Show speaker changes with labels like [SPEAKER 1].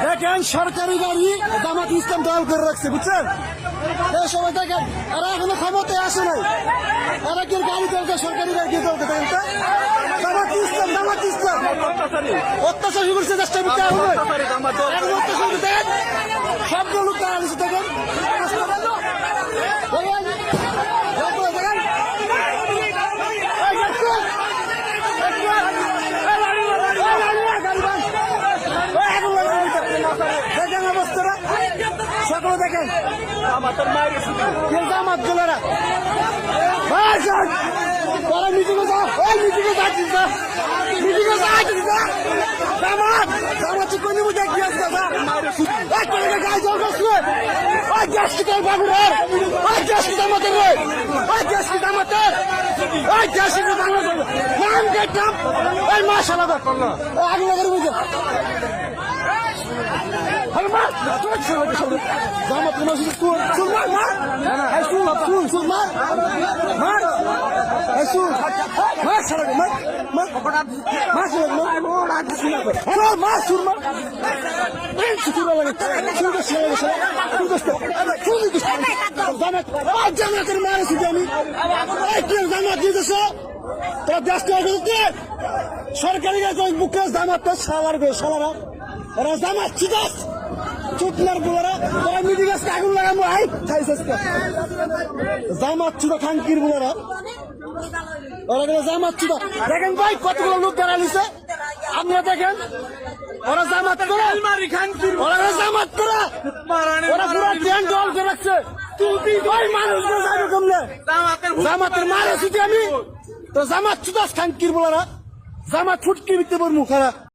[SPEAKER 1] দেখেন সরকারি গাড়ি জামাত ইসলাম দল করে রাখছে, বুঝছেন? এই সময় দেখেন এরা এখনো ক্ষমতায় আসে নাই, এরা কি গাড়ি চলছে, সরকারি গাড়ি কি চলছে? দেখেন তো জামাত ইসলাম অত্যাচার করছে, চেষ্টা করতে হবে অত্যাচার দেখেন সবগুলো লোক দাঁড়াচ্ছে, দেখেন দেখেন অবস্থাটা সকলে দেখেন জামাত গুলারা মিটিংয়ে যাও, ওই মিটিংয়ে যাচ্ছিস না, মিটিংয়ে যাচ্ছিস না, জামাত জামাত কোন মুখে কি আসছে গায়ে জল করছে, ওই গ্যাসটিকের বাবুরের, ওই গ্যাসটি জামাতের, ওই গ্যাসটি জামাতের, ওই গ্যাসটি জামাতের নাম দেখলাম, ওই মাশাআল্লাহ আগে লাগার বুঝে জামাত তোমার চুল মার মার চুল মার মার চুল মার সারা মার মার মার চুল মার মার চুল মার জামাতের মারেছি আমি জামাত দিতেছ তোর দেশ সরকারি বুকে জামাত সালার গে সালারা ওরা জামাত চিদাস চুটলার বুলারা তোরা মিডিল গাছকে আগুন লাগাবো আই খাইছিস জামাত চুদা খাঙ্কির বুলারা ওরা গেলে জামাত চুদা দেখেন ভাই কতগুলো লোক দাঁড়া নিছে আপনারা দেখেন ওরা জামাত করে ওরা জামাত করে ওরা পুরো ট্রেন জল করে রাখছে ওই মানুষগুলো যাবে কমলে জামাতের মারে শুধু আমি তো জামাত চুদাস খাঙ্কির বুলারা জামাত ফুটকি বিতে পড়মু খারা